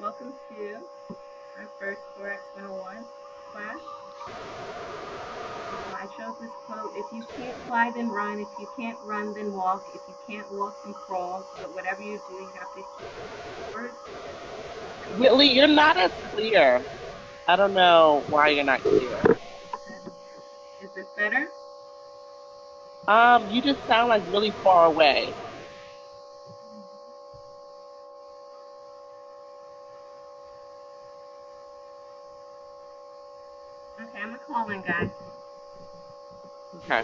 Welcome to our first FOREX 101 class. So I chose this quote: if you can't fly, then run. If you can't run, then walk. If you can't walk, then crawl. But whatever you do, you have to keep forward. Whitley, you're not as clear. I don't know why you're not clear. Is this better? You just sound like really far away. Okay, I'm gonna call in, guys. Okay.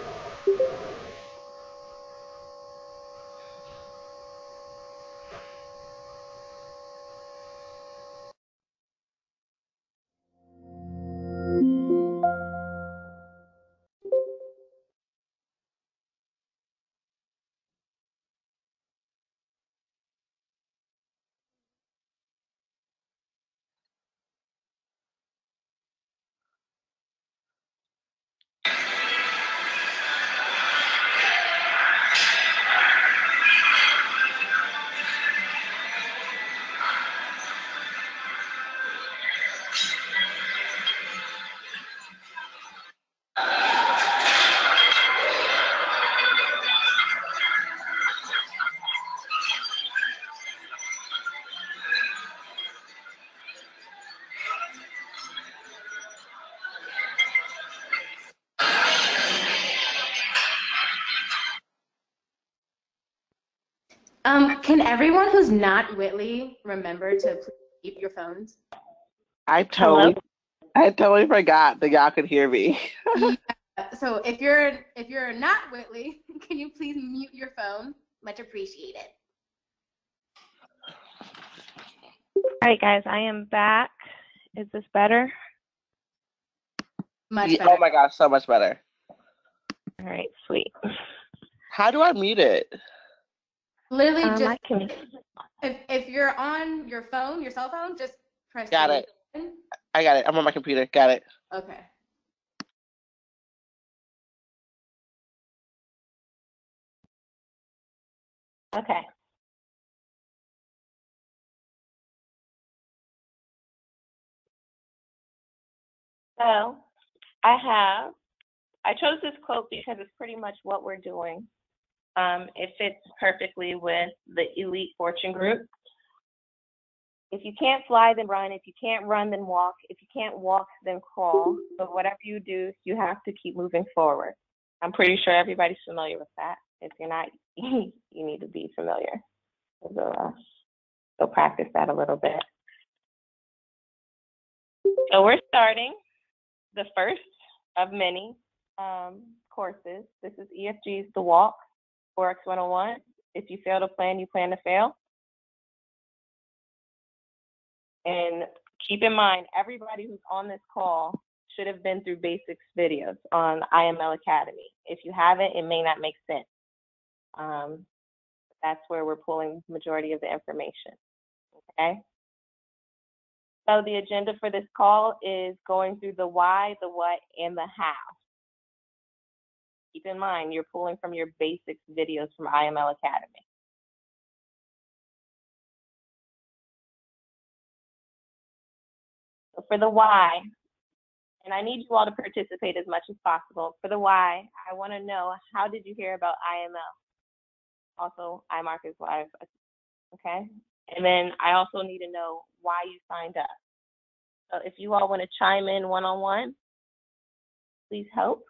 Can everyone who's not Whitley remember to please keep your phones? I totally forgot that y'all could hear me. Yeah. So if you're not Whitley, can you please mute your phone? Much appreciated. All right, guys, I am back. Is this better? Much better. Oh my gosh, so much better. All right, sweet. How do I mute it? Literally just if you're on your phone, your cell phone, just press Got it. I got it. I'm on my computer. Got it. Okay. Okay. So I chose this quote because it's pretty much what we're doing. It fits perfectly with the elite fortune group. If you can't fly, then run. If you can't run, then walk. If you can't walk, then crawl. But whatever you do, you have to keep moving forward. I'm pretty sure everybody's familiar with that. If you're not, you need to be familiar. So practice that a little bit. So we're starting the first of many courses. This is EFG's The Walk, FOREX 101. If you fail to plan, you plan to fail. And keep in mind, everybody who's on this call should have been through basics videos on IML Academy. If you haven't, it may not make sense. That's where we're pulling the majority of the information, okay? So the agenda for this call is going through the why, the what, and the how. Keep in mind, you're pulling from your basics videos from IML Academy. So for the why, and I need you all to participate as much as possible. For the why, I want to know, how did you hear about IML? Also, iMark is live, okay? And then I also need to know why you signed up. So if you all want to chime in one-on-one, please help.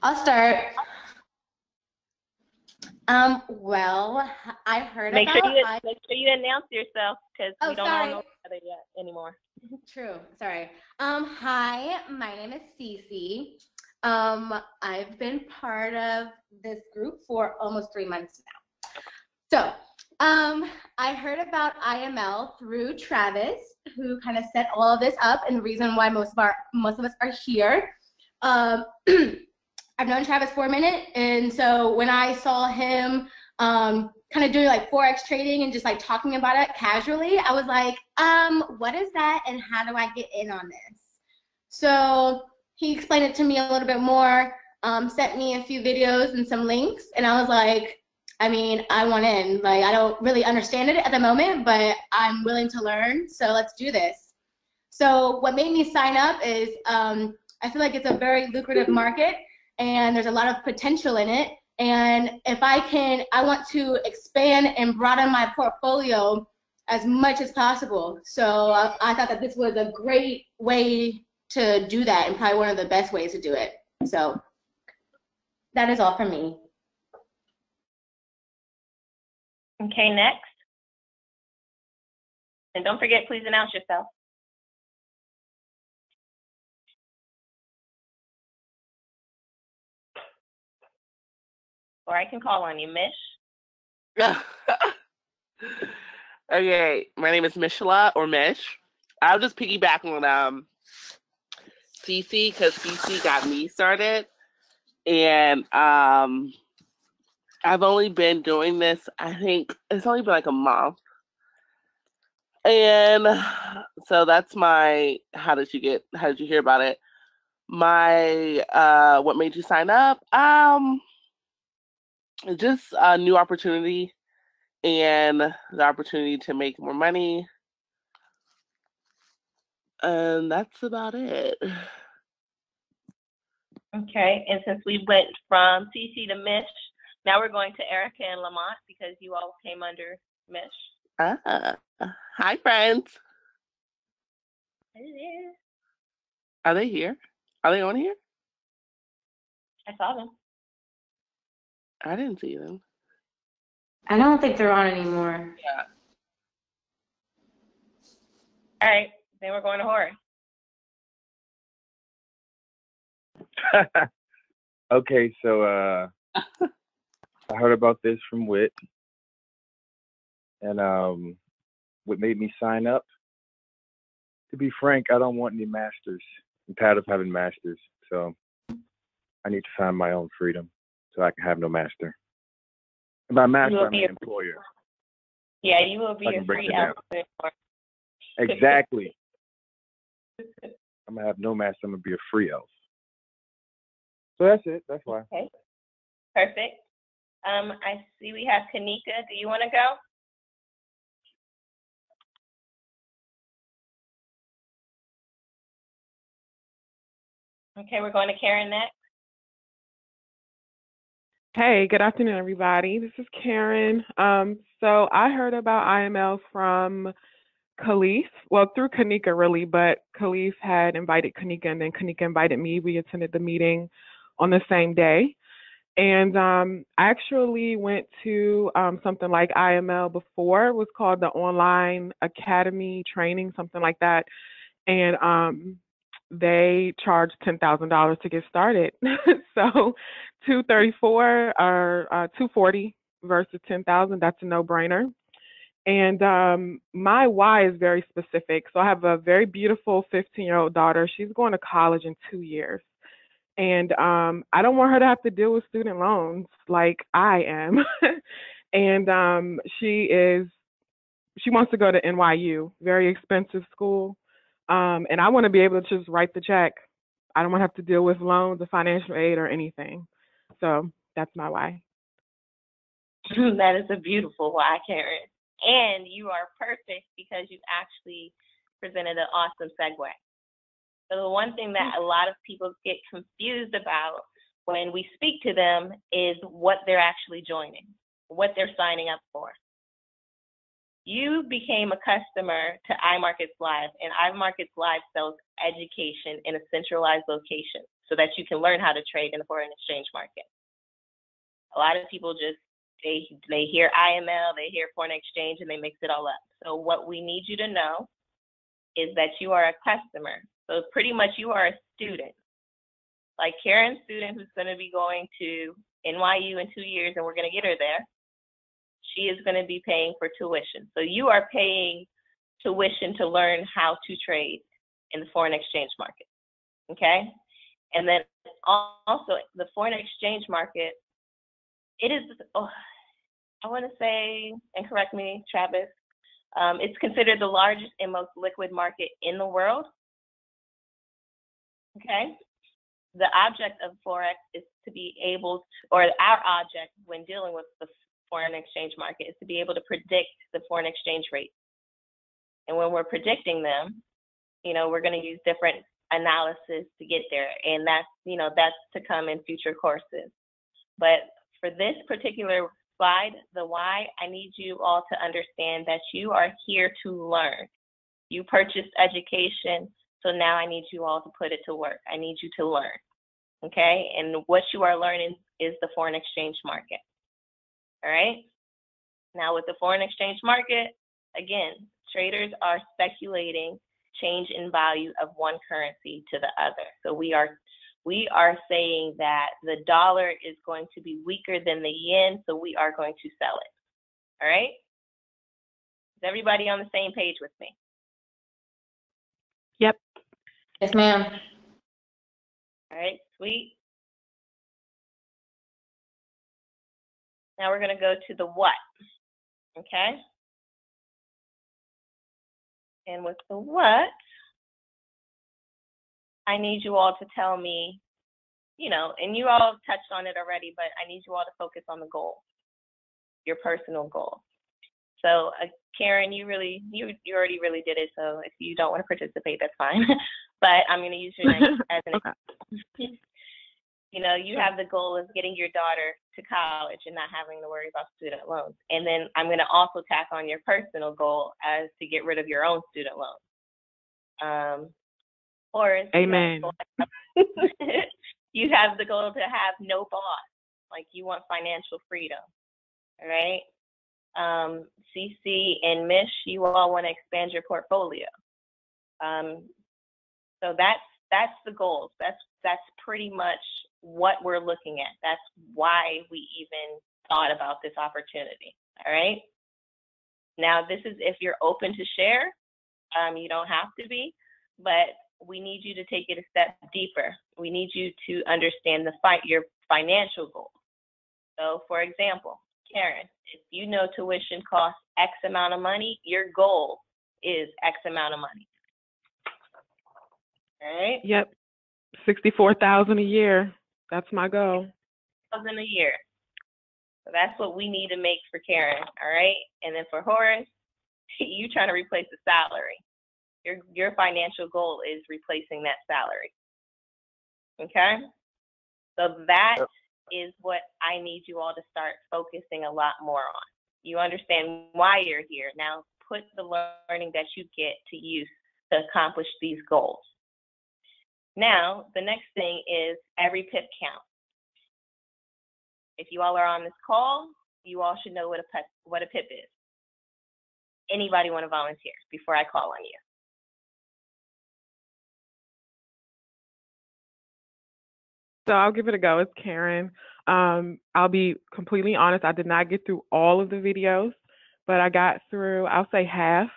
I'll start. Well, I heard make about. Make sure you announce yourself, because we don't all know each other yet anymore. True. Sorry. Hi, my name is Cece. I've been part of this group for almost 3 months now. So, I heard about IML through Travis, who kind of set all of this up, and the reason why most of us are here. I've known Travis for a minute, and so when I saw him kind of doing like Forex trading and just like talking about it casually, I was like, what is that, and how do I get in on this? So he explained it to me a little bit more, sent me a few videos and some links, and I was like, I mean, I want in. Like, I don't really understand it at the moment, but I'm willing to learn. So let's do this. So what made me sign up is I feel like it's a very lucrative market and there's a lot of potential in it. And if I want to expand and broaden my portfolio as much as possible. So I thought that this was a great way to do that and probably one of the best ways to do it. So that is all for me. Okay, next. And don't forget, please announce yourself. Or I can call on you, Mish. Okay, my name is Mishla or Mish. I'll just piggyback on Cece because Cece got me started, and I've only been doing this. I think it's only been like a month, and so that's my. How did you hear about it? My what made you sign up? Just a new opportunity and the opportunity to make more money. And that's about it. Okay, and since we went from CC to Mish, now we're going to Erica and Lamont because you all came under Mish. Hi, friends. Hey. Are they here? Are they on here? I saw them. I didn't see them. I don't think they're on anymore. Yeah. All right, then we're going to Horry. Okay, so I heard about this from Whit, and what made me sign up. To be frank, I don't want any masters. I'm tired of having masters, so I need to find my own freedom, so I can have no master. And by master, I mean employer. Yeah, you will be a free elf. Exactly. I'm gonna have no master. I'm gonna be a free elf. So that's it. That's why. Okay. Perfect. I see we have Kanika. Do you want to go? Okay, we're going to Karen next. Hey, good afternoon, everybody. This is Karen. So I heard about IML from Khalif, well, through Kanika really, but Khalif had invited Kanika and then Kanika invited me. We attended the meeting on the same day. And I actually went to something like IML before. It was called the Online Academy Training, something like that. And they charged $10,000 to get started. So 234 or 240 versus 10,000, that's a no-brainer. And my why is very specific. So I have a very beautiful 15-year-old daughter. She's going to college in 2 years. And I don't want her to have to deal with student loans like I am. And she wants to go to NYU, very expensive school. And I want to be able to just write the check. I don't want to have to deal with loans or financial aid or anything. So that's my why. That is a beautiful why, Karen. And you are perfect because you actually presented an awesome segue. So the one thing that a lot of people get confused about when we speak to them is what they're actually joining, what they're signing up for. You became a customer to iMarkets Live, and iMarkets Live sells education in a centralized location so that you can learn how to trade in the foreign exchange market. A lot of people just, they hear IML, they hear foreign exchange, and they mix it all up. So what we need you to know is that you are a customer. So pretty much you are a student. Like Karen's student who's going to be going to NYU in 2 years, and we're going to get her there. She is going to be paying for tuition. So you are paying tuition to learn how to trade in the foreign exchange market, okay? And then also the foreign exchange market, it is, I want to say, and correct me, Travis, it's considered the largest and most liquid market in the world, okay? The object of FOREX is to be able to, or our object when dealing with the foreign exchange market is to be able to predict the foreign exchange rate. And when we're predicting them, we're going to use different analysis to get there. And that's to come in future courses. But for this particular slide, the why, I need you all to understand that you are here to learn. You purchased education, so now I need you all to put it to work. I need you to learn, okay? And what you are learning is the foreign exchange market, all right? Now with the foreign exchange market, again, traders are speculating change in value of one currency to the other. So we are saying that the dollar is going to be weaker than the yen, so we are going to sell it, all right? Is everybody on the same page with me? Yep. Yes, ma'am. All right, sweet. Now we're going to go to the what, okay? And with the what, I need you all to tell me, and you all touched on it already, but I need you all to focus on the goal, your personal goal. So Karen, you already really did it. So if you don't want to participate, that's fine. But I'm going to use your name as an example. You have the goal of getting your daughter to college and not having to worry about student loans. And then I'm going to also tack on your personal goal as to get rid of your own student loans. Or Amen. You have the goal to have no boss, like you want financial freedom, all right? CC and Mish, you all want to expand your portfolio. So that's the goals. That's pretty much what we're looking at. That's why we even thought about this opportunity, all right? Now, this is if you're open to share. You don't have to be, but we need you to take it a step deeper. We need you to understand your financial goals. So, for example, Karen, if you know tuition costs X amount of money, your goal is X amount of money. All right? Yep. 64,000 a year. That's my goal. 1,000 a year. So that's what we need to make for Karen. All right? And then for Horace, you trying to replace the salary. Your financial goal is replacing that salary. Okay? So that is what I need you all to start focusing a lot more on. You understand why you're here. Now put the learning that you get to use to accomplish these goals. Now, the next thing is every pip counts. If you all are on this call, you all should know what a pip is. Anybody want to volunteer before I call on you? So I'll give it a go. It's Karen. I'll be completely honest. I did not get through all of the videos, but I got through, I'll say half.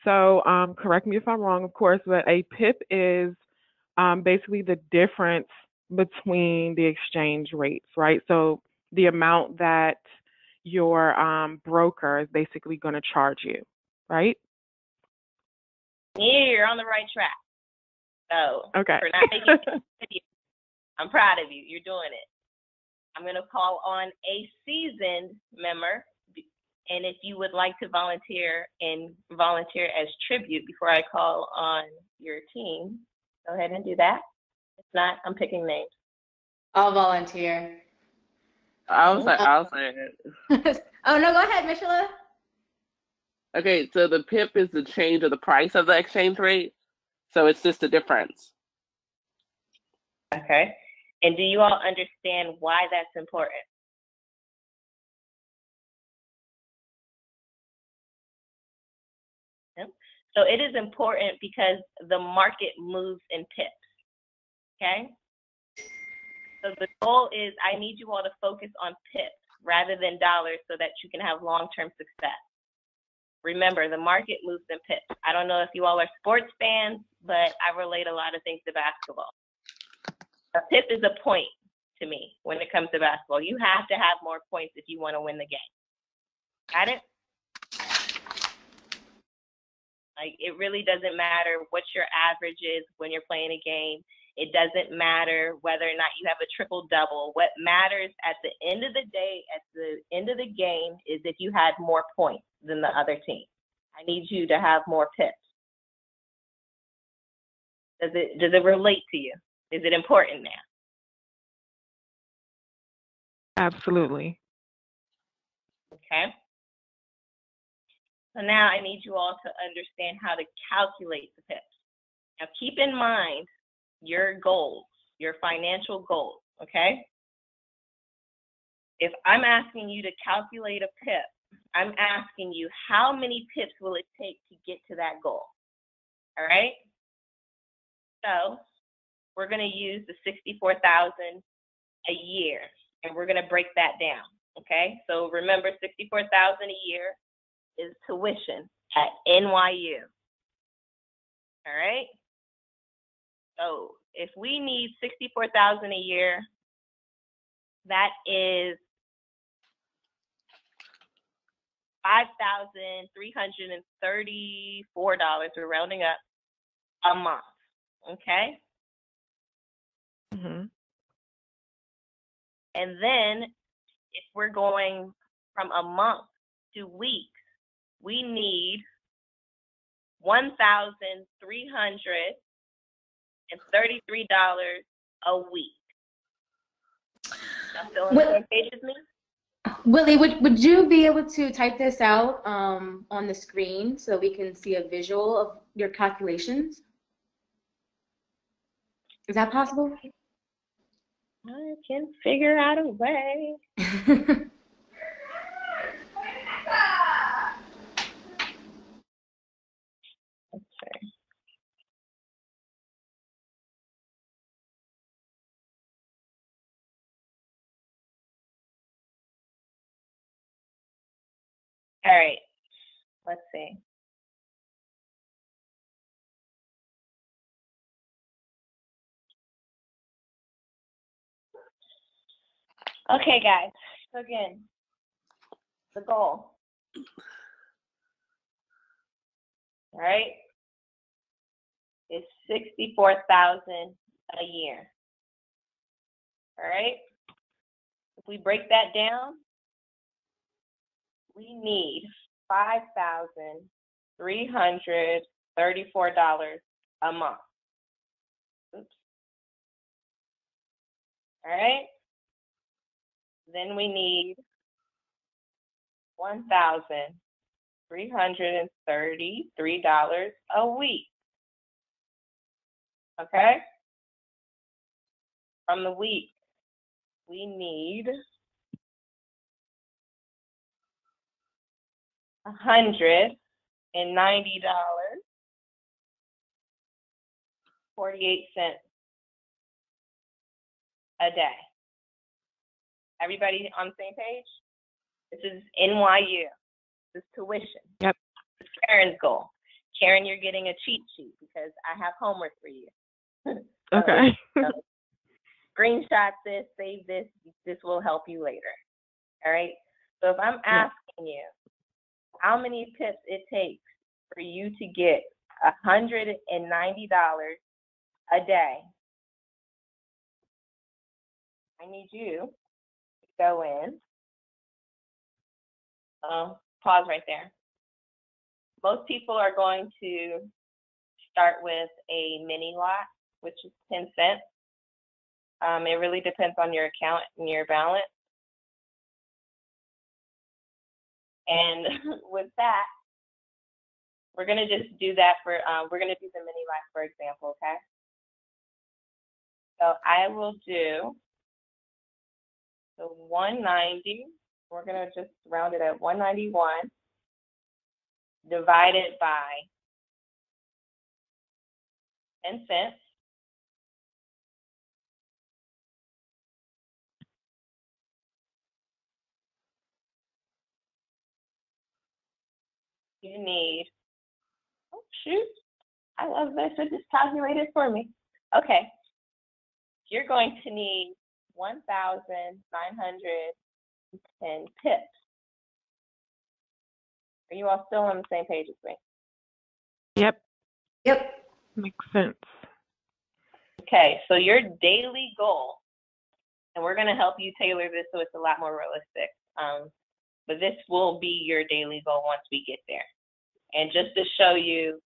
So correct me if I'm wrong, of course, but a pip is basically the difference between the exchange rates, right? So the amount that your broker is basically going to charge you, right? Yeah, you're on the right track. So Okay. for not making this video, I'm proud of you. You're doing it. I'm going to call on a seasoned member, and if you would like to volunteer as tribute before I call on your team, go ahead and do that. If not, I'm picking names. I'll volunteer. I'll say it. Oh, no, go ahead, Michelle. Okay, so the pip is the change of the price of the exchange rate. So it's just the difference. Okay. And do you all understand why that's important? Yeah. So it is important because the market moves in pips. Okay? So the goal is I need you all to focus on pips rather than dollars so that you can have long-term success. Remember, the market moves in pips. I don't know if you all are sports fans, but I relate a lot of things to basketball. A pip is a point to me when it comes to basketball. You have to have more points if you want to win the game. Got it? Like, it really doesn't matter what your average is when you're playing a game. It doesn't matter whether or not you have a triple double. What matters at the end of the day, at the end of the game, is if you had more points than the other team. I need you to have more pips. Does it relate to you? Is it important now? Absolutely. Okay. So now I need you all to understand how to calculate the pips. Now keep in mind your goals, your financial goals, okay? If I'm asking you to calculate a pip, I'm asking you how many pips will it take to get to that goal, all right? So we're gonna use the $64,000 a year, and we're gonna break that down, okay? So remember, $64,000 a year is tuition at NYU, all right? So if we need $64,000 a year, that is $5,334, we're rounding up, a month, okay? Mm-hmm. And then if we're going from a month to weeks, we need $1,333 a week. Y'all still on the same page with me? Willie, would you be able to type this out on the screen so we can see a visual of your calculations? Is that possible? I can figure out a way. Let's see. All right, let's see. Okay, guys, so again, the goal, all right, is $64,000 a year, all right? If we break that down, we need $5,334 a month. Oops. All right? Then we need $1,333 a week. Okay? From the week, we need $190, 48 cents a day. Everybody on the same page? This is NYU. This is tuition. Yep. This is Karen's goal. Karen, you're getting a cheat sheet because I have homework for you. Okay. Screenshot this, save this. This will help you later. All right? So if I'm asking you how many pips it takes for you to get $190 a day, I need you to go in. Pause right there. Most people are going to start with a mini lot, which is 10 cents. It really depends on your account and your balance. And with that, we're going to just do that for, we're going to do the mini lot, for example, okay? So I will do the 190. We're going to just round it at 191 divided by 10 cents. You need, oh shoot, I love this, it just calculated for me. Okay, you're going to need 1,910 pips. Are you all still on the same page as me? Yep. Yep. Makes sense. Okay, so your daily goal, and we're going to help you tailor this so it's a lot more realistic. But this will be your daily goal once we get there. And just to show you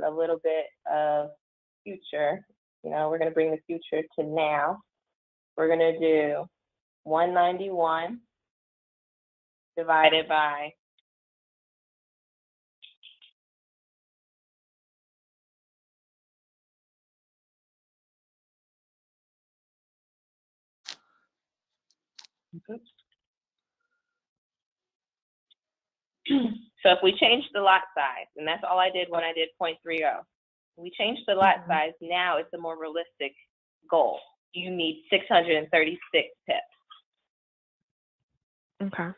a little bit of future, you know, we're going to bring the future to now. We're going to do 191 divided by so if we change the lot size, and that's all I did when I did 0.30, we changed the lot size, now it's a more realistic goal. You need 636 pips. Okay.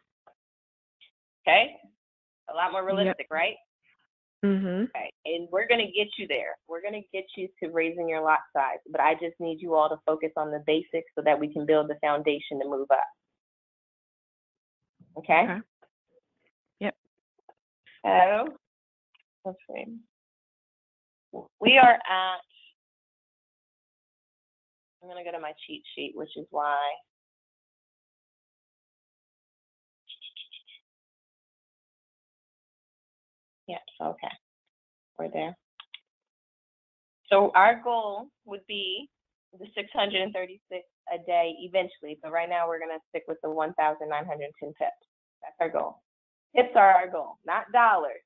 Okay? A lot more realistic, right? Mm-hmm. Okay, and we're going to get you there. We're going to get you to raising your lot size, but I just need you all to focus on the basics so that we can build the foundation to move up. Okay? Okay. Yep. So, let's see. We are at, I'm going to go to my cheat sheet, which is why. Yes, okay. We're there. So our goal would be the 636 a day eventually, but right now we're going to stick with the 1,910 pips. That's our goal. Pips are our goal, not dollars.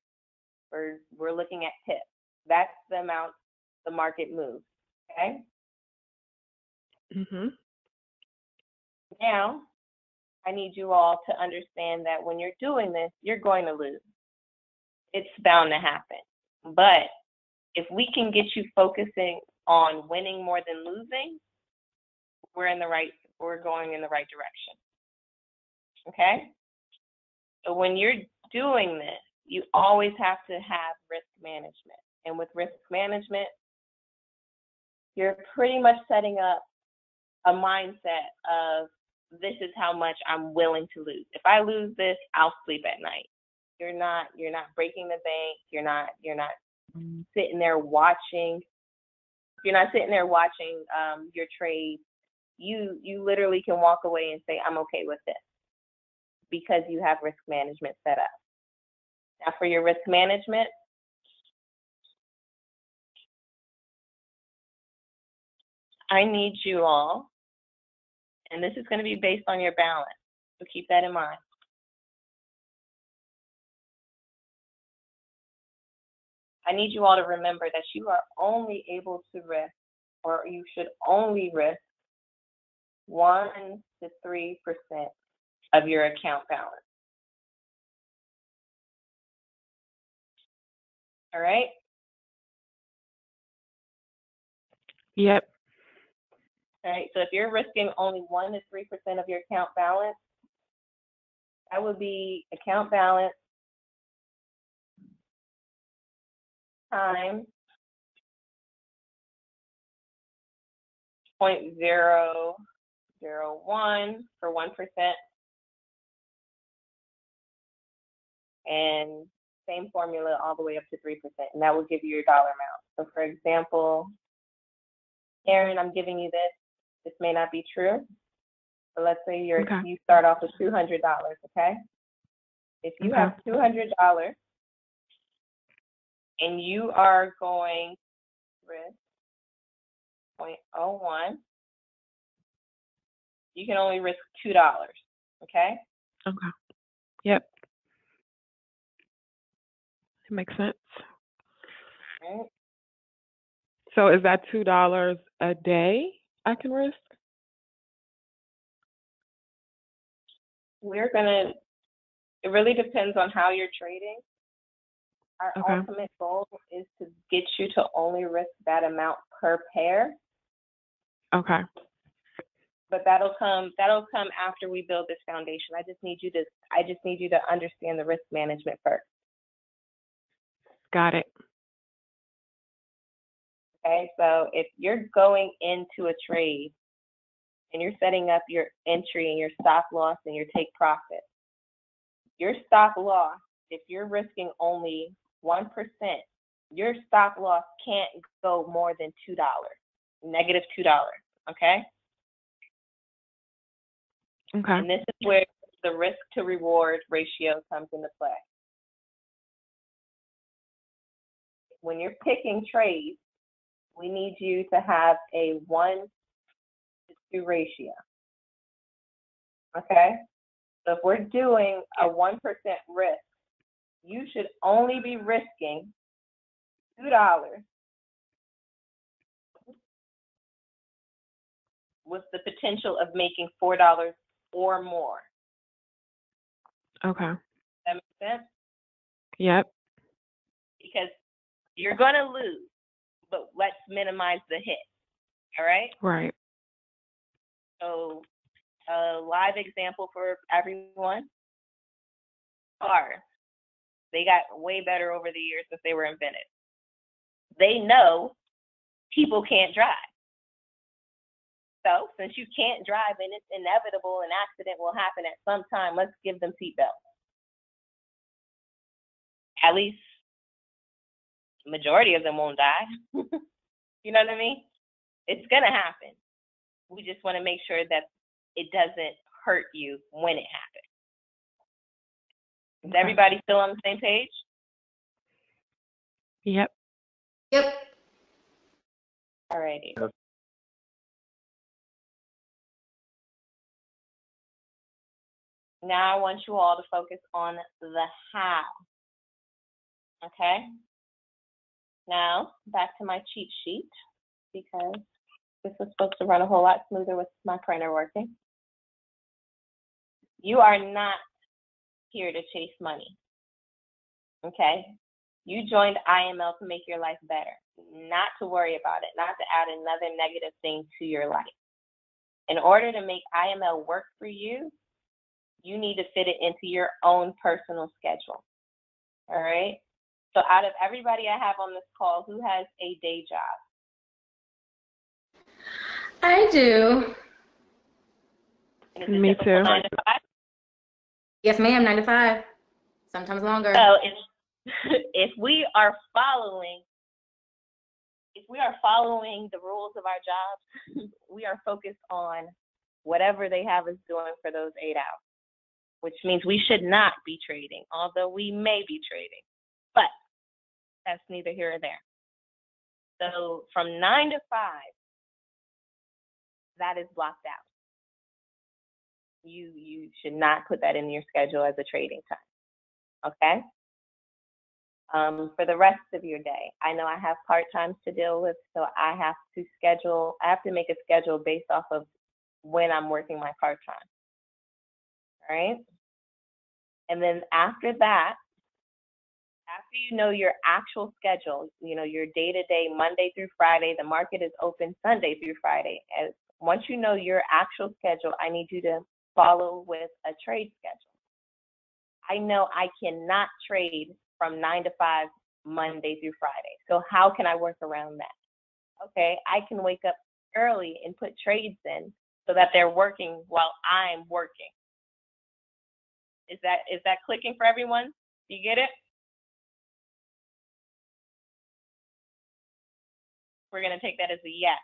We're looking at pips. That's the amount the market moves, okay? Mm-hmm. Now, I need you all to understand that when you're doing this, you're going to lose. It's bound to happen. But if we can get you focusing on winning more than losing, we're going in the right direction. Okay? So when you're doing this, you always have to have risk management. And with risk management, you're pretty much setting up a mindset of this is how much I'm willing to lose. If I lose this, I'll sleep at night. You're not breaking the bank. You're not sitting there watching. You're not sitting there watching your trade. You literally can walk away and say, I'm okay with this, because you have risk management set up. Now for your risk management, I need you all, and this is going to be based on your balance, so keep that in mind. I need you all to remember that you are only able to risk, or you should only risk 1 to 3% of your account balance. All right? Yep. All right, so if you're risking only 1 to 3% of your account balance, that would be account balance times 0.001 for 1%, and same formula all the way up to 3%, and that will give you your dollar amount. So for example, Karen, I'm giving you this. This may not be true, but let's say you start off with $200, okay? If you have $200 and you are going risk 0.01, you can only risk $2, okay? Okay. Yep. It makes sense. Right. So is that $2 a day I can risk? It really depends on how you're trading. Our ultimate goal is to get you to only risk that amount per pair. Okay. But that'll come after we build this foundation. I just need you to understand the risk management first. Got it. Okay, so if you're going into a trade and you're setting up your entry and your stop loss and your take profit, your stop loss, if you're risking only 1%, your stop loss can't go more than $2. negative $2, okay? Okay. And this is where the risk to reward ratio comes into play. When you're picking trades, we need you to have a 1-to-2 ratio, okay? So if we're doing a 1% risk, you should only be risking $2 with the potential of making $4 or more. Okay. That makes sense? Yep. Because you're going to lose, but let's minimize the hit, all right? Right. So a live example for everyone, cars. They got way better over the years since they were invented. They know people can't drive. So since you can't drive and it's inevitable an accident will happen at some time, let's give them seatbelts. At least the majority of them won't die. You know what I mean? It's going to happen. We just want to make sure that it doesn't hurt you when it happens. Is everybody still on the same page? Yep. Yep. All righty. Yep. Now I want you all to focus on the how. Okay? Now, back to my cheat sheet, because this was supposed to run a whole lot smoother with my printer working. You are not here to chase money. Okay? You joined IML to make your life better, not to worry about it, not to add another negative thing to your life. In order to make IML work for you, you need to fit it into your own personal schedule. All right? So out of everybody I have on this call, who has a day job? I do. And is it Me typical too. 9 to 5? Yes, ma'am. 9 to 5. Sometimes longer. So if we are following the rules of our jobs, we are focused on whatever they have us doing for those 8 hours, which means we should not be trading, although we may be trading. But that's neither here or there. So from 9 to 5, that is blocked out. You should not put that in your schedule as a trading time, okay? For the rest of your day, I know I have part-times to deal with, so I have to make a schedule based off of when I'm working my part-time, all right? And then after that, after you know your actual schedule, you know, your day-to-day, Monday through Friday, the market is open Sunday through Friday. And once you know your actual schedule, I need you to follow with a trade schedule. I know I cannot trade from 9 to 5, Monday through Friday. So how can I work around that? Okay, I can wake up early and put trades in so that they're working while I'm working. Is that clicking for everyone? Do you get it? We're going to take that as a yes,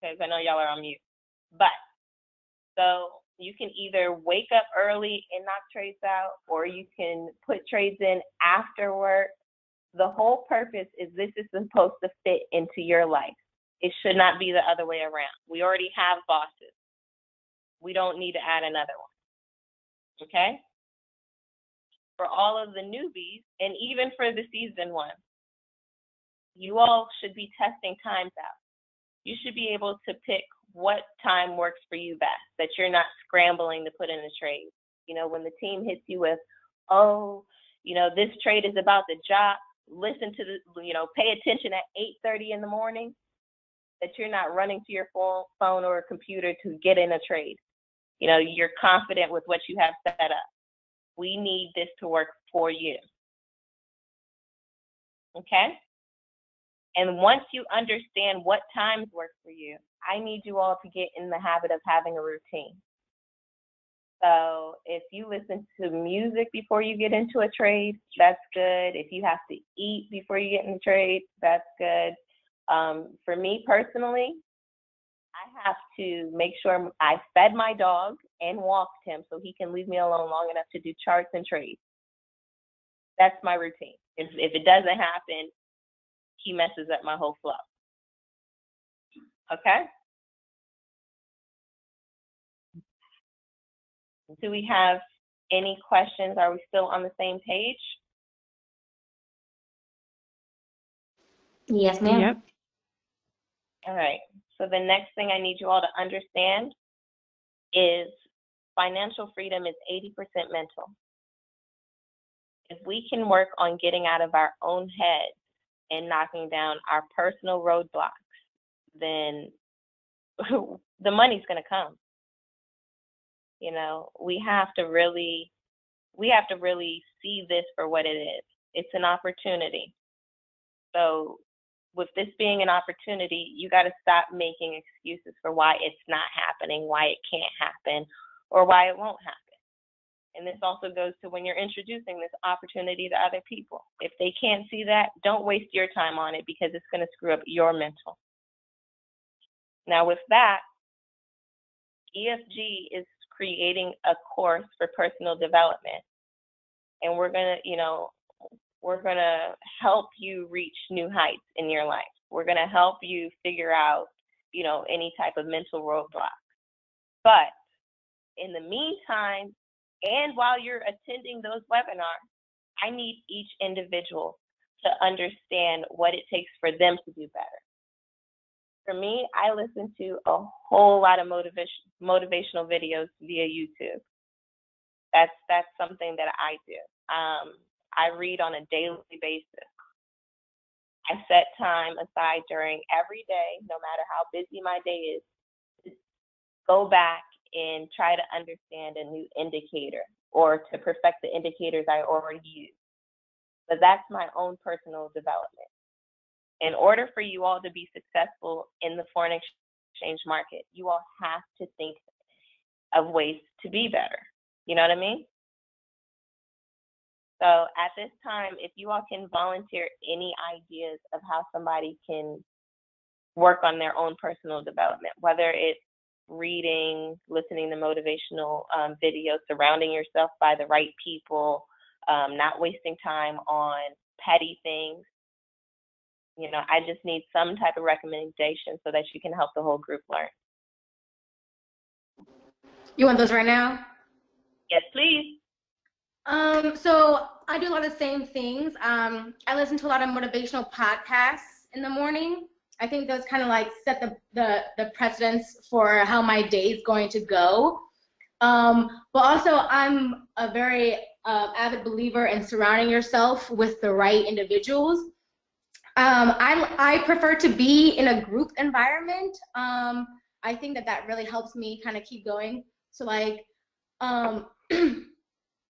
because I know y'all are on mute. But, so you can either wake up early and knock trades out, or you can put trades in after work. The whole purpose is this is supposed to fit into your life. It should not be the other way around. We already have bosses. We don't need to add another one, okay? For all of the newbies, and even for the seasoned ones, you all should be testing times out. You should be able to pick what time works for you best, that you're not scrambling to put in a trade. You know, when the team hits you with, oh, you know, this trade is about the job, listen to the, you know, pay attention at 8:30 in the morning, that you're not running to your phone or computer to get in a trade. You know, you're confident with what you have set up. We need this to work for you. Okay? And once you understand what times work for you, I need you all to get in the habit of having a routine. So if you listen to music before you get into a trade, that's good. If you have to eat before you get in the trade, that's good. For me personally, I have to make sure I fed my dog and walked him so he can leave me alone long enough to do charts and trades. That's my routine. If it doesn't happen, he messes up my whole flow. Okay? Do we have any questions? Are we still on the same page? Yes, ma'am. Yep. All right. So the next thing I need you all to understand is financial freedom is 80% mental. If we can work on getting out of our own head and knocking down our personal roadblocks, then the money's going to come. You know, we have to really see this for what it is. It's an opportunity. So with this being an opportunity, you got to stop making excuses for why it's not happening, why it can't happen, or why it won't happen. And this also goes to when you're introducing this opportunity to other people. If they can't see that, don't waste your time on it because it's going to screw up your mental. Now with that, EFG is creating a course for personal development. And we're going to help you reach new heights in your life. We're going to help you figure out, any type of mental roadblock. But in the meantime, and while you're attending those webinars, I need each individual to understand what it takes for them to do better. For me, I listen to a whole lot of motivational videos via YouTube. That's something that I do. I read on a daily basis. I set time aside during every day, no matter how busy my day is, to go back and try to understand a new indicator or to perfect the indicators I already use. But that's my own personal development. In order for you all to be successful in the foreign exchange market, you all have to think of ways to be better. You know what I mean? So at this time, if you all can volunteer any ideas of how somebody can work on their own personal development, whether it's reading, listening to motivational videos, surrounding yourself by the right people, not wasting time on petty things. I just need some type of recommendation so that you can help the whole group learn. You want those right now? Yes, please. So I do a lot of the same things. I listen to a lot of motivational podcasts in the morning. I think those kind of like set the precedence for how my day is going to go. But also I'm a very avid believer in surrounding yourself with the right individuals. I prefer to be in a group environment. I think that really helps me kind of keep going. So like,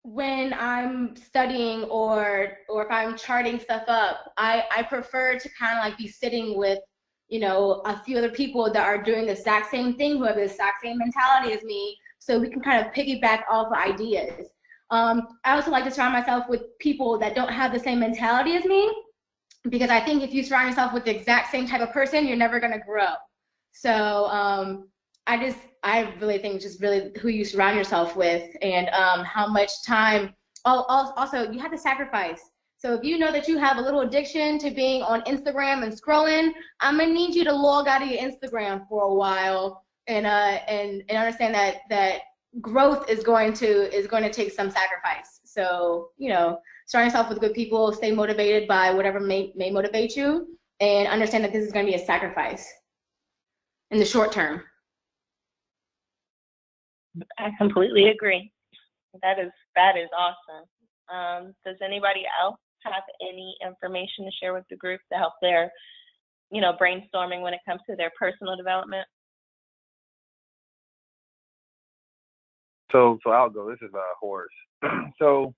when I'm studying or if I'm charting stuff up, I prefer to kind of like be sitting with, a few other people that are doing the exact same thing, who have the exact same mentality as me, so we can kind of piggyback off ideas. I also like to surround myself with people that don't have the same mentality as me, because I think if you surround yourself with the exact same type of person, you're never going to grow. So I really think just really who you surround yourself with and how much time. Also, you have to sacrifice. So if you know that you have a little addiction to being on Instagram and scrolling, I'm gonna need you to log out of your Instagram for a while and understand that growth is going to take some sacrifice. So surround yourself with good people, stay motivated by whatever may motivate you, and understand that this is going to be a sacrifice in the short term. I completely agree. That is awesome. Does anybody else have any information to share with the group to help their, brainstorming when it comes to their personal development? So I'll go. This is Horace. So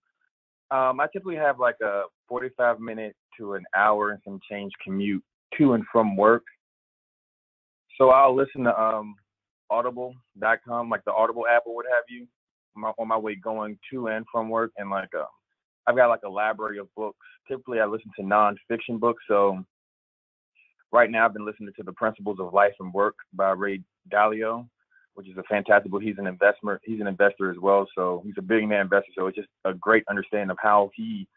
I typically have like a 45-minute to an hour and some change commute to and from work. So I'll listen to audible.com, like the Audible app or what have you, on my way going to and from work. And like I've got like a library of books. Typically I listen to nonfiction books. So right now I've been listening to The Principles of Life and Work by Ray Dalio, which is a fantastic book. He's an investor as well. So he's a billionaire investor. So it's just a great understanding of how he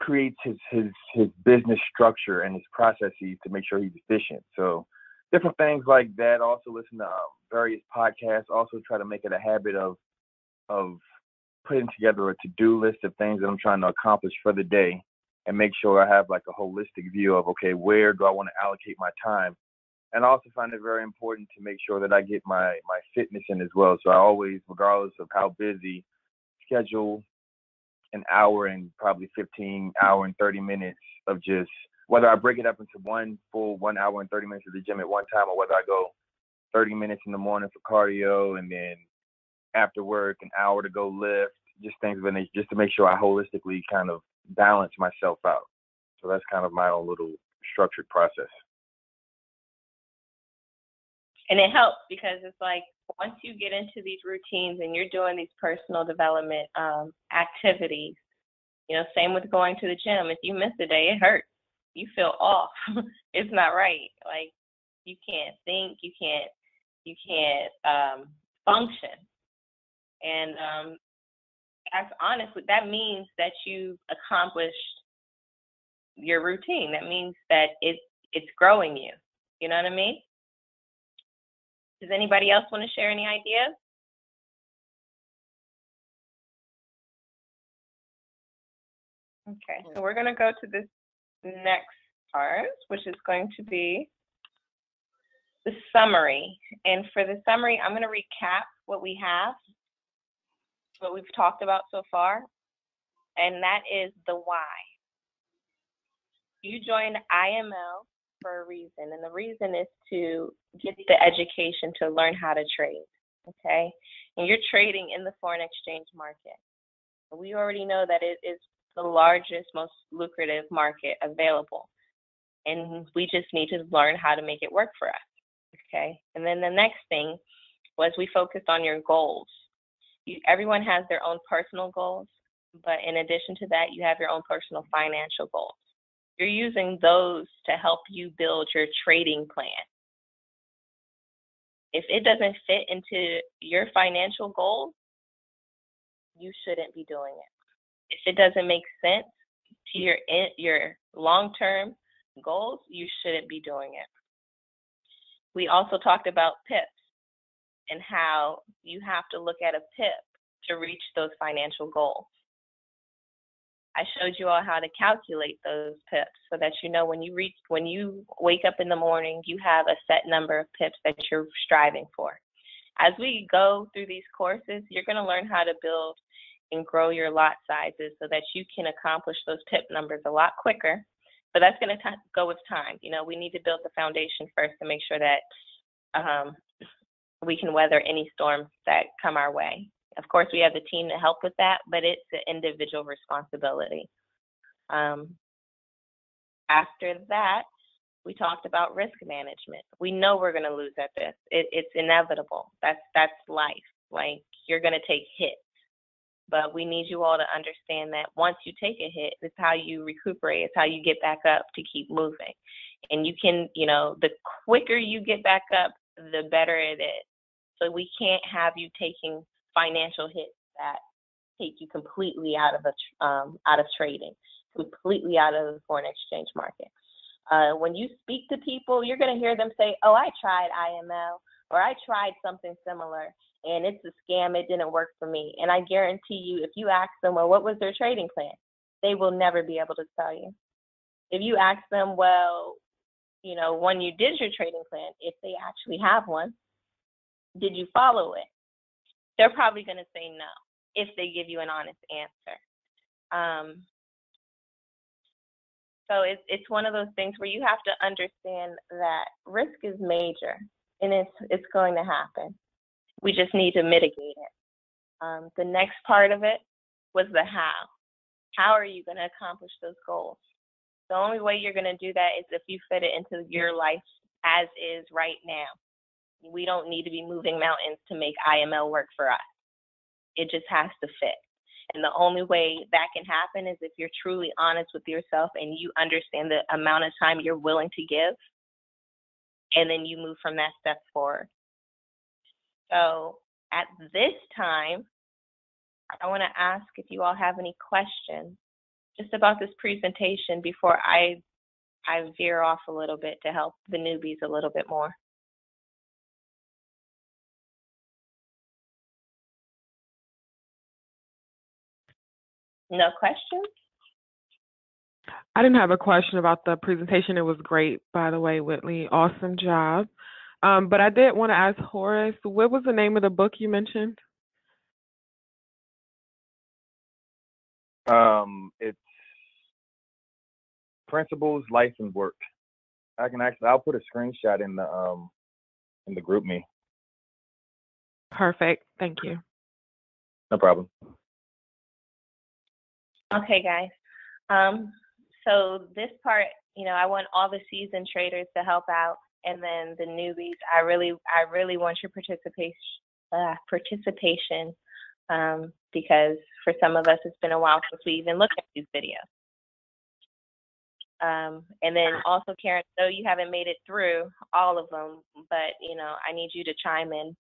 creates his business structure and his processes to make sure he's efficient. So different things like that. Also listen to various podcasts. Also try to make it a habit of putting together a to-do list of things that I'm trying to accomplish for the day, and make sure I have like a holistic view of, okay, where do I want to allocate my time? And I also find it very important to make sure that I get my fitness in as well. So I always, regardless of how busy, schedule an hour and probably 15 hour and 30 minutes of just, whether I break it up into one full 1 hour and 30 minutes at the gym at one time, or whether I go 30 minutes in the morning for cardio and then after work an hour to go lift, just things of that nature, just to make sure I holistically kind of balance myself out. So that's kind of my own little structured process. And it helps because it's like once you get into these routines and you're doing these personal development activities, you know, same with going to the gym. If you miss a day, it hurts. You feel off. It's not right. Like you can't think, you can't function. And that's honestly, that means that you've accomplished your routine. That means that it's growing you. You know what I mean? Does anybody else want to share any ideas? Okay, so we're going to go to this next part, which is going to be the summary. And for the summary, I'm going to recap what we have, what we've talked about so far, and that is the why. You joined IML for a reason, and the reason is to get the education to learn how to trade, okay? And you're trading in the foreign exchange market. We already know that it is the largest, most lucrative market available, and we just need to learn how to make it work for us, okay? And then the next thing was we focused on your goals. Everyone has their own personal goals, but in addition to that, you have your own personal financial goals. You're using those to help you build your trading plan. If it doesn't fit into your financial goals, you shouldn't be doing it. If it doesn't make sense to your long-term goals, you shouldn't be doing it. We also talked about pips and how you have to look at a pip to reach those financial goals. I showed you all how to calculate those pips so that you know when you wake up in the morning, you have a set number of pips that you're striving for. As we go through these courses, you're going to learn how to build and grow your lot sizes so that you can accomplish those pip numbers a lot quicker. But that's going to go with time. You know, we need to build the foundation first to make sure that we can weather any storms that come our way. Of course, we have the team to help with that, but it's an individual responsibility. After that, we talked about risk management. We know we're going to lose at this. It's inevitable. That's life. Like, you're going to take hits. But we need you all to understand that once you take a hit, it's how you recuperate. It's how you get back up to keep moving. And you can, you know, the quicker you get back up, the better it is. So we can't have you taking financial hits that take you completely out of trading, completely out of the foreign exchange market. When you speak to people, you're going to hear them say, oh, I tried IML, or I tried something similar, and it's a scam. It didn't work for me. And I guarantee you, if you ask them, well, what was their trading plan? They will never be able to tell you. If you ask them, well, you know, when you did your trading plan, if they actually have one, did you follow it? They're probably going to say no if they give you an honest answer. So it's one of those things where you have to understand that risk is major, and it's going to happen. We just need to mitigate it. The next part of it was the how. How are you going to accomplish those goals? The only way you're going to do that is if you fit it into your life as is right now. We don't need to be moving mountains to make IML work for us. It just has to fit. And the only way that can happen is if you're truly honest with yourself and you understand the amount of time you're willing to give, and then you move from that step forward. So at this time, I want to ask if you all have any questions just about this presentation before I veer off a little bit to help the newbies a little bit more. No questions? I didn't have a question about the presentation. It was great, by the way, Whitley. Awesome job. But I did want to ask Horace, what was the name of the book you mentioned? It's Principles, Life, and Work. I'll put a screenshot in the group me. Perfect. Thank you. No problem. Okay, guys. So this part, I want all the seasoned traders to help out, and then the newbies. I really want your participation, because for some of us, it's been a while since we even looked at these videos. And then also, Karen, though you haven't made it through all of them, but I need you to chime in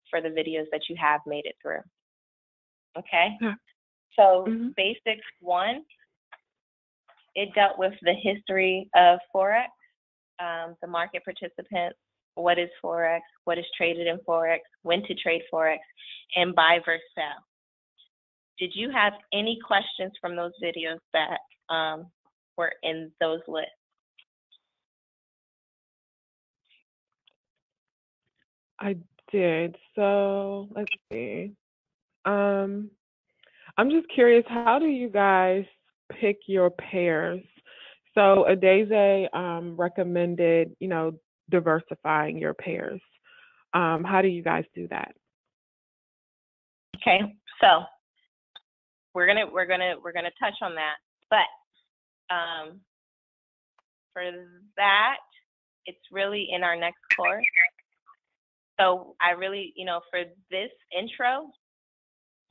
for the videos that you have made it through. Okay. Yeah. So Basics 1, it dealt with the history of Forex, the market participants, what is Forex, what is traded in Forex, when to trade Forex, and buy versus sell. Did you have any questions from those videos that were in those lists? I did. So let's see. I'm just curious, how do you guys pick your pairs? So Adeze recommended, diversifying your pairs. How do you guys do that? Okay, so we're gonna touch on that, but for that, it's really in our next course. So I really, for this intro,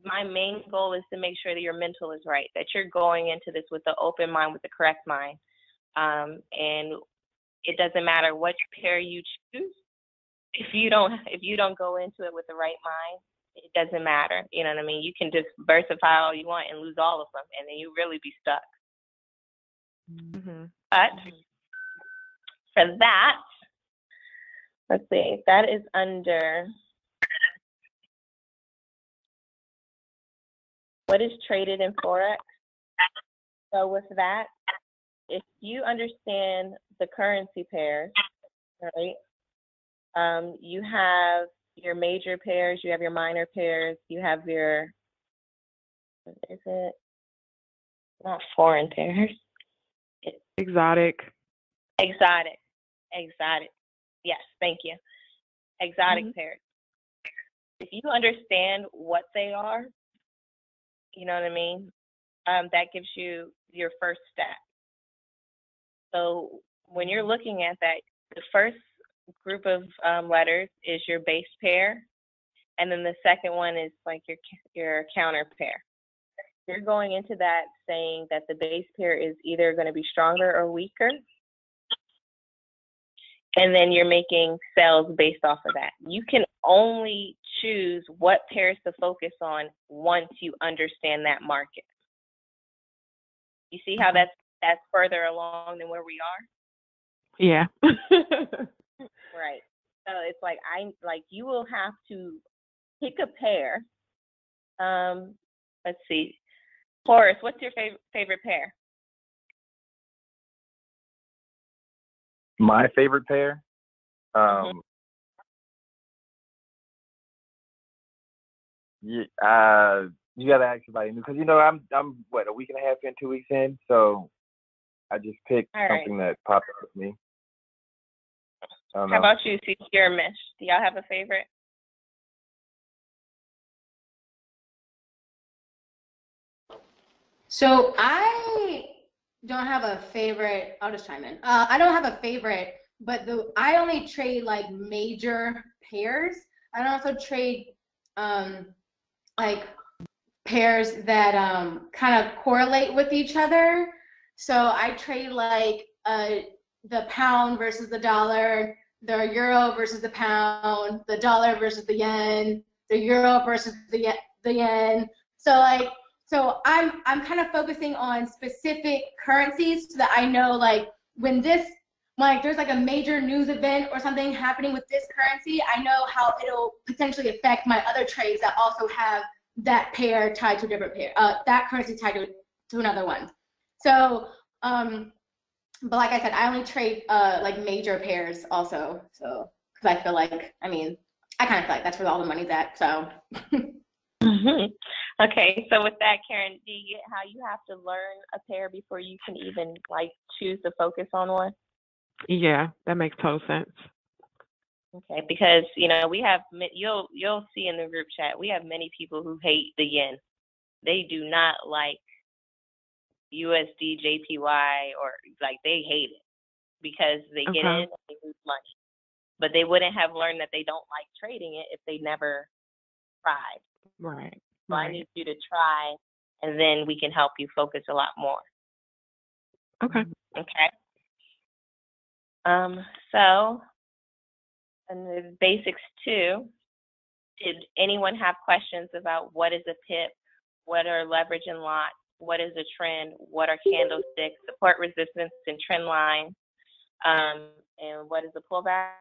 my main goal is to make sure that your mental is right, that you're going into this with the open mind, with the correct mind. And it doesn't matter which pair you choose. If you don't go into it with the right mind, it doesn't matter. You know what I mean? You can just diversify all you want and lose all of them, and then you really be stuck. But for that, let's see, that is under what is traded in Forex. So with that, if you understand the currency pairs, right, you have your major pairs, you have your minor pairs, you have your, what is it? Not foreign pairs. Exotic. Yes, thank you. Exotic pairs. If you understand what they are, you know what I mean? That gives you your first step. So when you're looking at that, the first group of letters is your base pair, and then the second one is like your counter pair. You're going into that saying that the base pair is either going to be stronger or weaker, and then you're making sales based off of that. You can only choose what pairs to focus on once you understand that market. You see how that's further along than where we are? Yeah. Right. So it's like you will have to pick a pair. Let's see. Horace, what's your favorite pair? My favorite pair? Yeah, you gotta ask somebody new, because I'm what, a week and a half in, 2 weeks in, so I just picked something that popped up with me. How about you, Cece or Mish? Do y'all have a favorite? So I don't have a favorite. I'll just chime in. I don't have a favorite, but I only trade like major pairs. I don't also trade like pairs that kind of correlate with each other. So I trade like the pound versus the dollar, the euro versus the pound, the dollar versus the yen, the euro versus the yen. So I'm kind of focusing on specific currencies so that I know like when there's like a major news event or something happening with this currency, I know how it'll potentially affect my other trades that also have that pair tied to a different pair, that currency tied to another one. So, but like I said, I only trade like major pairs also. So, because I feel like, I mean, I kind of feel like that's where all the money's at. So. Okay, so with that, Karen, do you get how you have to learn a pair before you can even like choose to focus on one? Yeah, that makes total sense. Okay, because we have you'll see in the group chat we have many people who hate the yen. They do not like USD JPY or like they hate it because they get in and they lose money. But they wouldn't have learned that they don't like trading it if they never tried. Right. So I need you to try, and then we can help you focus a lot more. Okay. Okay. So, and the basics too. Did anyone have questions about what is a pip? What are leverage and lock? What is a trend? What are candlesticks? Support, resistance, and trend line? And what is a pullback?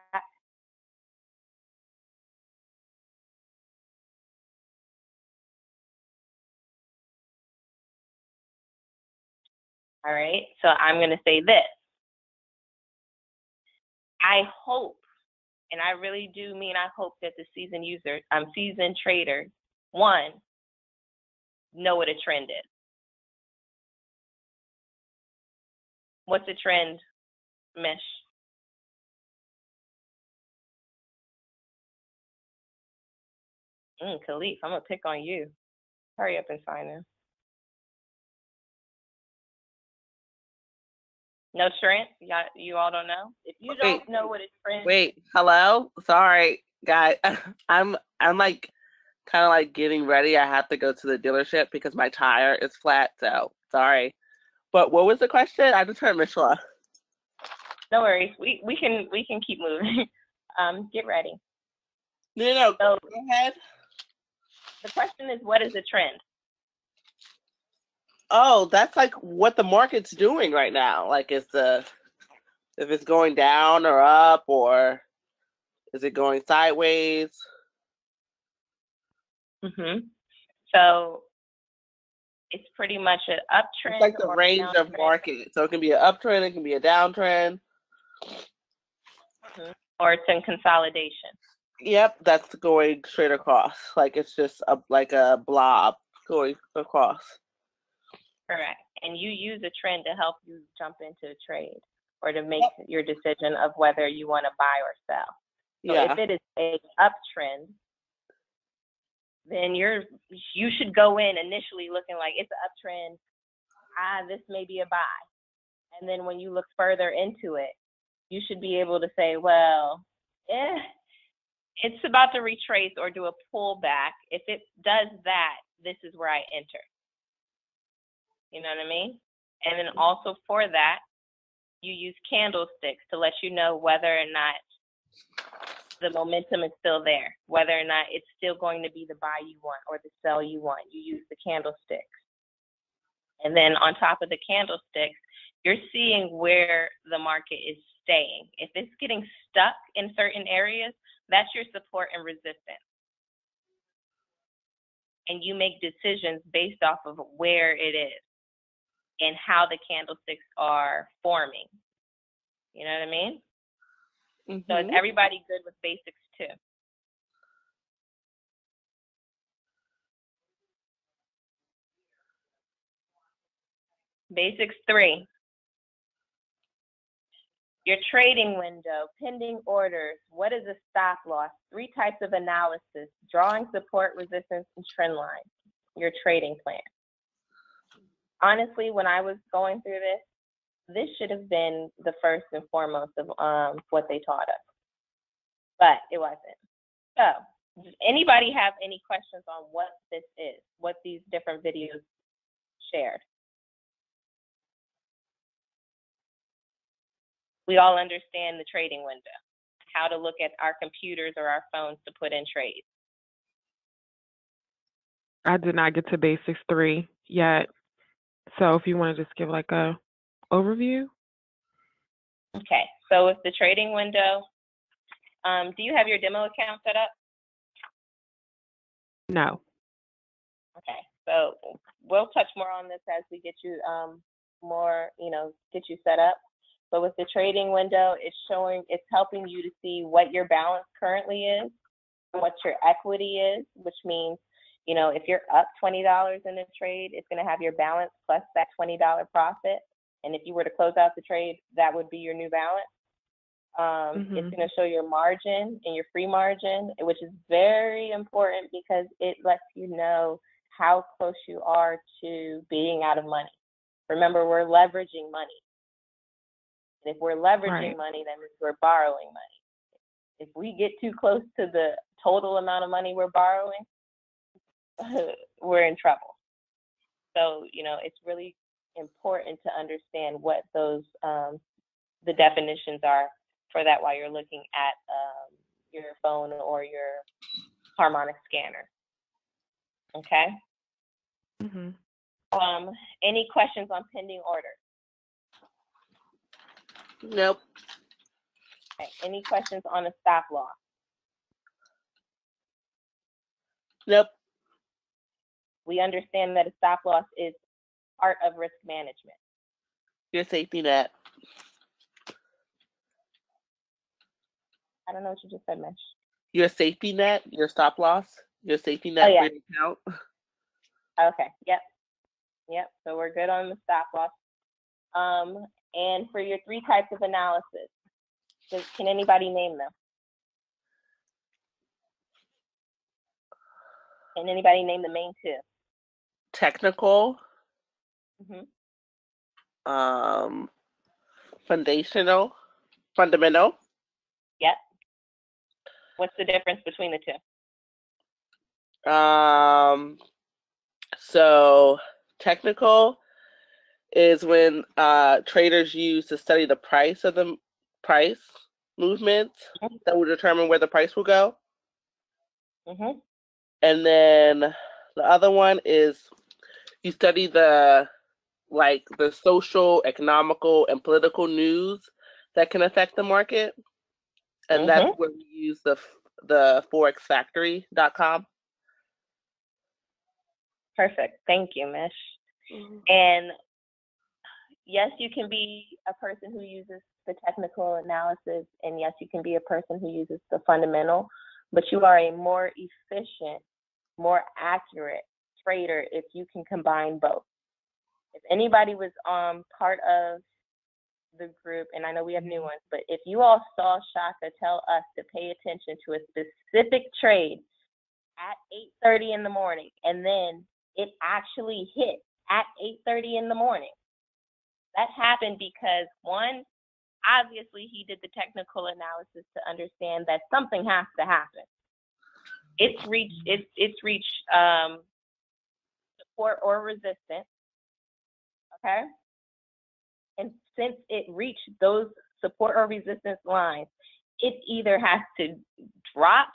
All right. So I'm going to say this. I hope, and I really do mean I hope that the seasoned traders, one, know what a trend is. What's a trend, Mish? Khalif, I'm going to pick on you. Hurry up and sign in. No trend? You all don't know? If you don't know what a trend is. Wait, hello? Sorry, guys. I'm like kind of like getting ready. I have to go to the dealership because my tire is flat, so sorry. But what was the question? I just heard Michelle. No worries. We can keep moving. Get ready. No, so, go ahead. The question is, what is a trend? Oh, that's like what the market's doing right now. Like if it's going down or up, or is it going sideways? So it's pretty much an uptrend. It's like the range of market. So it can be an uptrend, it can be a downtrend. Or it's in consolidation. Yep, that's going straight across. Like it's just like a blob going across. Correct. And you use a trend to help you jump into a trade or to make your decision of whether you want to buy or sell. So if it is a uptrend, then you should go in initially looking like it's an uptrend. This may be a buy. And then when you look further into it, you should be able to say, well, it's about to retrace or do a pullback. If it does that, this is where I enter. You know what I mean? And then also for that, you use candlesticks to let you know whether or not the momentum is still there, whether or not it's still going to be the buy you want or the sell you want. You use the candlesticks. And then on top of the candlesticks, you're seeing where the market is staying. If it's getting stuck in certain areas, that's your support and resistance. And you make decisions based off of where it is and how the candlesticks are forming. You know what I mean? So is everybody good with basics too? Basics 3. Your trading window, pending orders, what is a stop loss? 3 types of analysis, drawing support, resistance, and trend line. Your trading plan. Honestly, when I was going through this should have been the first and foremost of what they taught us. But it wasn't. So, does anybody have any questions on what this is? What what these different videos shared. We all understand the trading window, how to look at our computers or our phones to put in trades. I did not get to basics 3 yet. So if you want to just give like a overview. Okay, so with the trading window, do you have your demo account set up? No. Okay, so we'll touch more on this as we get you more, get you set up. But with the trading window, it's helping you to see what your balance currently is, what your equity is, which means, if you're up $20 in a trade, it's going to have your balance plus that $20 profit. And if you were to close out the trade, that would be your new balance. It's going to show your margin and your free margin, which is very important because it lets you know how close you are to being out of money. Remember, we're leveraging money. And if we're leveraging money, that means we're borrowing money. If we get too close to the total amount of money we're borrowing, we're in trouble. So, it's really important to understand what those the definitions are for that while you're looking at your phone or your harmonic scanner. Okay? Any questions on pending orders? Nope. Okay. Any questions on a stop loss? Nope. We understand that a stop loss is part of risk management. Your safety net. I don't know what you just said, Mish. Your safety net, your stop loss, your safety net for your account. Okay. Yep. So we're good on the stop loss. And for your 3 types of analysis, can anybody name them? Can anybody name the main 2? Technical. Fundamental. Yep. What's the difference between the 2? So technical is when traders use to study the price of the price movements that will determine where the price will go. And then the other one is you study the social, economical, and political news that can affect the market. And that's where we use the FOREXfactory.com. Perfect. Thank you, Mish. And yes, you can be a person who uses the technical analysis, and yes, you can be a person who uses the fundamental, but you are a more efficient, more accurate trader if you can combine both. If anybody was part of the group, and I know we have new ones, but if you all saw Shaka tell us to pay attention to a specific trade at 8:30 in the morning, and then it actually hit at 8:30 in the morning, that happened because, one, obviously he did the technical analysis to understand that something has to happen. It's reached support or resistance, okay? And since it reached those support or resistance lines, it either has to drop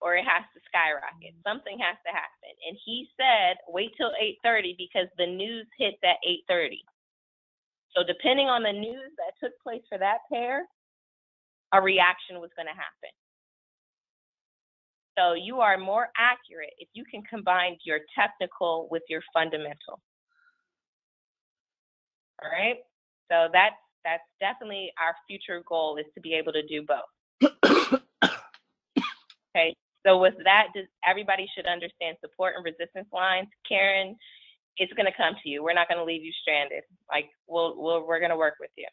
or it has to skyrocket. Something has to happen. And he said, wait till 8:30 because the news hits at 8:30. So depending on the news that took place for that pair, a reaction was going to happen. So you are more accurate if you can combine your technical with your fundamental. All right? So that's definitely our future goal, is to be able to do both. Okay, so with that, everybody should understand support and resistance lines. Karen, it's going to come to you. We're not going to leave you stranded. We're going to work with you.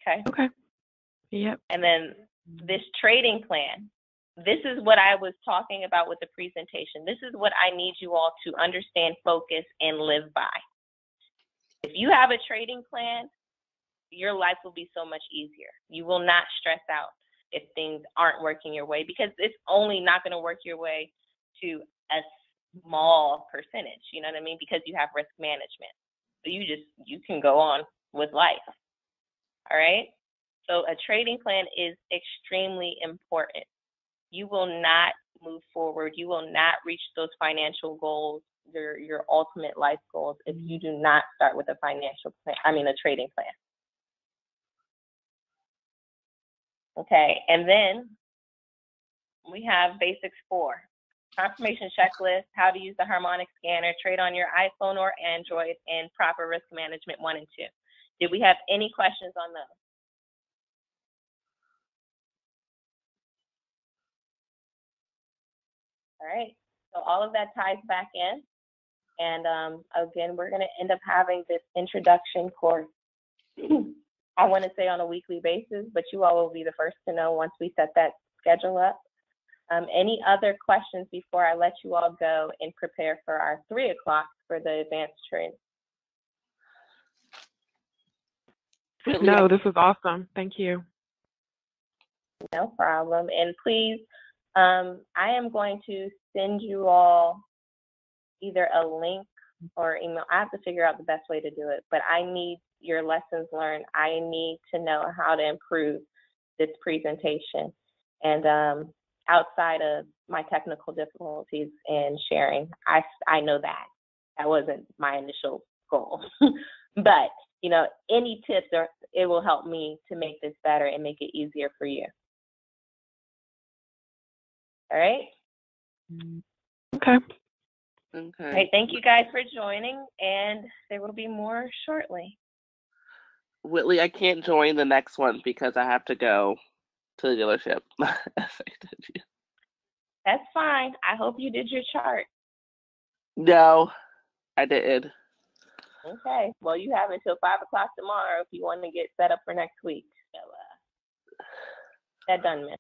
Okay? Yep. And then this trading plan, this is what I was talking about with the presentation. This is what I need you all to understand, focus, and live by. If you have a trading plan, your life will be so much easier. You will not stress out if things aren't working your way, because it's only not going to work your way to a small percentage, you know what I mean? Because you have risk management. So you can go on with life. All right? So a trading plan is extremely important. You will not move forward. You will not reach those financial goals, your ultimate life goals, if you do not start with a a trading plan. Okay, and then we have basics 4. Confirmation checklist, how to use the harmonic scanner, trade on your iPhone or Android, and proper risk management 1 and 2. Did we have any questions on those? All right, so all of that ties back in. And again, we're going to end up having this introduction course, I want to say on a weekly basis, but you all will be the first to know once we set that schedule up. Any other questions before I let you all go and prepare for our 3 o'clock for the advanced trade? No, this was awesome. Thank you. No problem. And please, I am going to send you all either a link or email. I have to figure out the best way to do it, but I need your lessons learned. I need to know how to improve this presentation. And outside of my technical difficulties in sharing, I know that wasn't my initial goal. But, you know, any tips, it will help me to make this better and make it easier for you. All right? Okay. Okay. All right, thank you guys for joining, and there will be more shortly. Whitley, I can't join the next one because I have to go to the dealership. That's fine. I hope you did your chart. No, I didn't. Okay. Well, you have until 5 o'clock tomorrow if you want to get set up for next week. So that done, miss.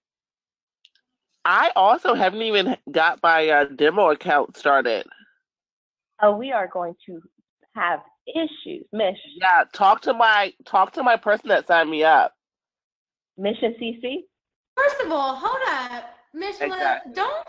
I also haven't even got my demo account started. Oh, we are going to have issues, Miss. Yeah, talk to my person that signed me up. Mission CC. First of all, hold up. Miss, Exactly. don't